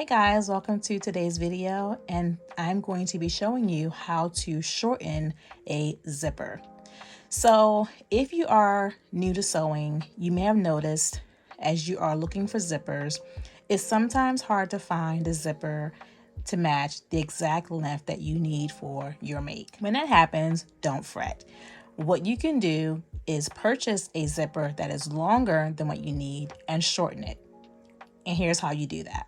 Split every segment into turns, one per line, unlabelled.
guys, welcome to today's video, and I'm going to be showing you how to shorten a zipper. So if you are new to sewing, you may have noticed as you are looking for zippers, it's sometimes hard to find a zipper to match the exact length that you need for your make. When that happens, don't fret. What you can do is purchase a zipper that is longer than what you need and shorten it. And here's how you do that.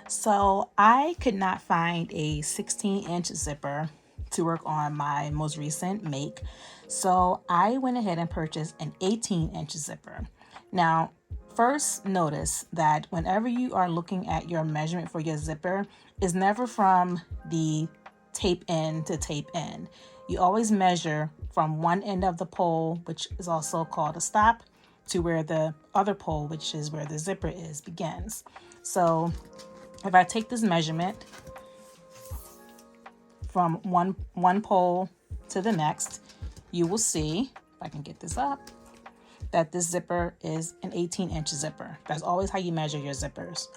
So I could not find a 16-inch zipper to work on my most recent make. So I went ahead and purchased an 18-inch zipper. Now, first notice that whenever you are looking at your measurement for your zipper, it's never from the tape end to tape end. You always measure from one end of the pole, which is also called a stop, to where the other pole, which is where the zipper is, begins. So if I take this measurement from one pole to the next, you will see, if I can get this up, that this zipper is an 18-inch zipper. That's always how you measure your zippers.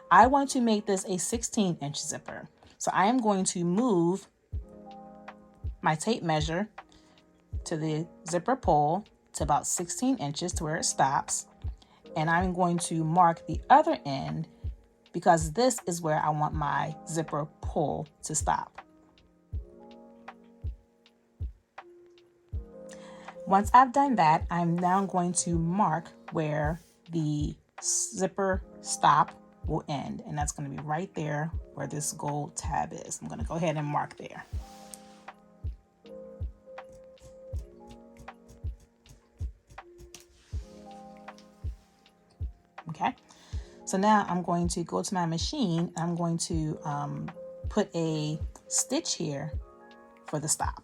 I want to make this a 16-inch zipper. So I am going to move my tape measure to the zipper pole to about 16 inches to where it stops. And I'm going to mark the other end because this is where I want my zipper pull to stop. Once I've done that, I'm now going to mark where the zipper stop will end, and that's going to be right there where this gold tab is. I'm going to go ahead and mark there. Okay. So now I'm going to go to my machine. I'm going to put a stitch here for the stop.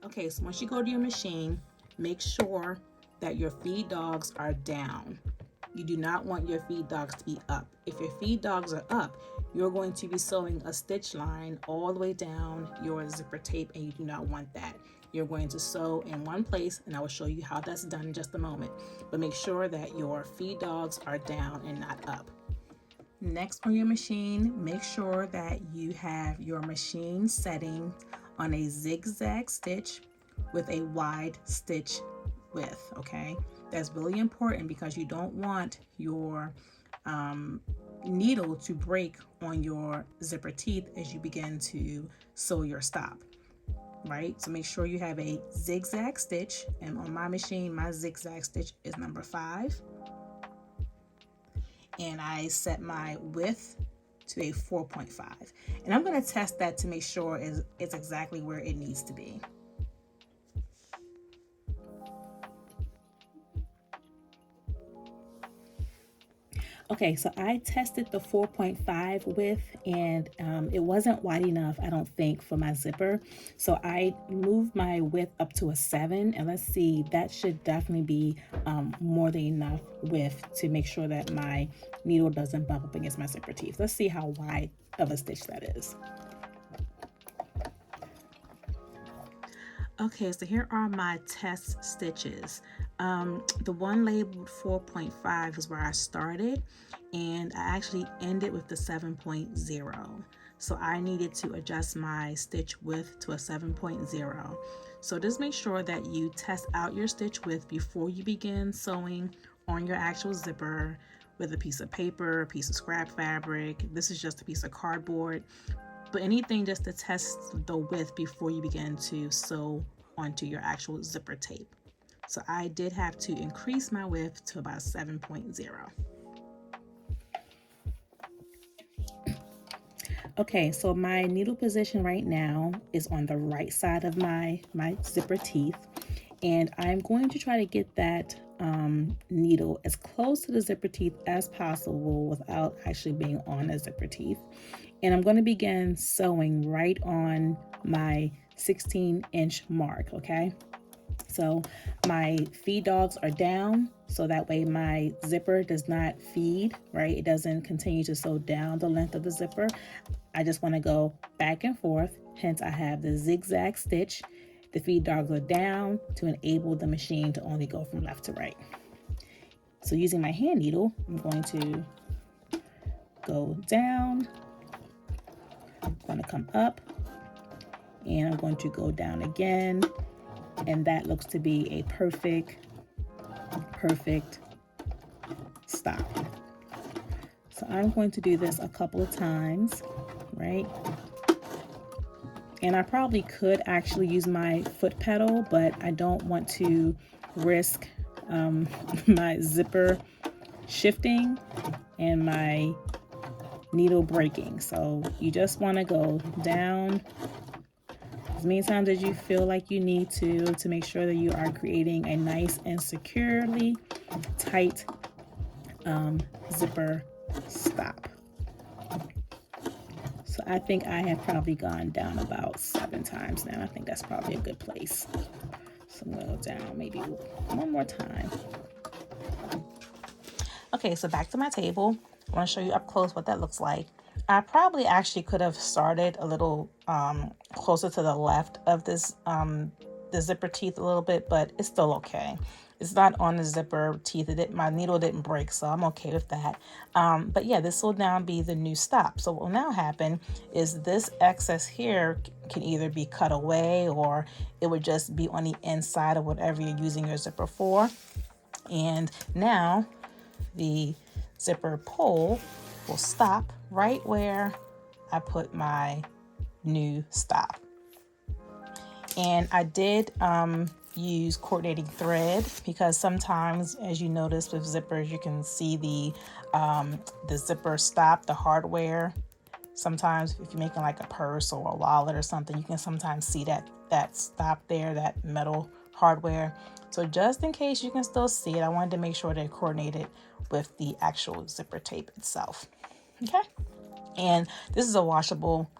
Okay, so once you go to your machine, make sure that your feed dogs are down. You do not want your feed dogs to be up. If your feed dogs are up, you're going to be sewing a stitch line all the way down your zipper tape, and you do not want that. You're going to sew in one place, and I will show you how that's done in just a moment. But make sure that your feed dogs are down and not up. Next on your machine, make sure that you have your machine setting on a zigzag stitch with a wide stitch width, okay? That's really important because you don't want your needle to break on your zipper teeth as you begin to sew your stop. Right, so make sure you have a zigzag stitch, and on my machine my zigzag stitch is number 5, and I set my width to a 4.5, and I'm going to test that to make sure it's exactly where it needs to be. Okay, so I tested the 4.5 width, and it wasn't wide enough, I don't think, for my zipper. So I moved my width up to a 7, and let's see, that should definitely be more than enough width to make sure that my needle doesn't bump up against my zipper teeth. Let's see how wide of a stitch that is. Okay, so here are my test stitches. The one labeled 4.5 is where I started, and I actually ended with the 7.0. So I needed to adjust my stitch width to a 7.0. So just make sure that you test out your stitch width before you begin sewing on your actual zipper with a piece of paper, a piece of scrap fabric. This is just a piece of cardboard. But anything just to test the width before you begin to sew onto your actual zipper tape. So I did have to increase my width to about 7.0. Okay, so my needle position right now is on the right side of my zipper teeth, and I'm going to try to get that needle as close to the zipper teeth as possible without actually being on the zipper teeth. And I'm going to begin sewing right on my 16-inch mark, okay? So my feed dogs are down, so that way my zipper does not feed, right? It doesn't continue to sew down the length of the zipper. I just want to go back and forth, hence I have the zigzag stitch. The feed dogs are down to enable the machine to only go from left to right. So using my hand needle, I'm going to go down, I'm going to come up, and I'm going to go down again, and that looks to be a perfect stop. So I'm going to do this a couple of times, right? And I probably could actually use my foot pedal, but I don't want to risk my zipper shifting and my needle breaking. So you just want to go down as many times as you feel like you need to make sure that you are creating a nice and securely tight zipper stop. So I think I have probably gone down about 7 times now. I think that's probably a good place. So I'm going to go down maybe one more time. Okay, so back to my table. I want to show you up close what that looks like. I probably actually could have started a little closer to the left of this the zipper teeth a little bit, but it's still okay. It's not on the zipper teeth. My needle didn't break, so I'm okay with that. But yeah, this will now be the new stop. So what will now happen is this excess here can either be cut away, or it would just be on the inside of whatever you're using your zipper for. And now the zipper pull will stop right where I put my new stop. And I did use coordinating thread, because sometimes, as you notice with zippers, you can see the zipper stop, the hardware. Sometimes if you're making like a purse or a wallet or something, you can sometimes see that stop there, that metal hardware. So just in case you can still see it, I wanted to make sure they're coordinated with the actual zipper tape itself. Okay, and this is a washable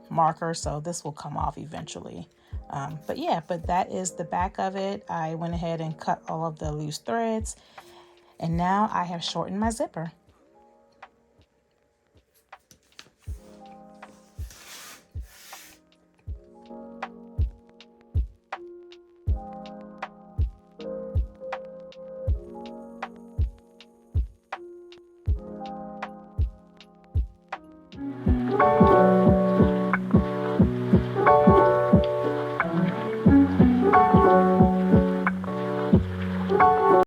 marker, so this will come off eventually. But that is the back of it. I went ahead and cut all of the loose threads, and now I have shortened my zipper.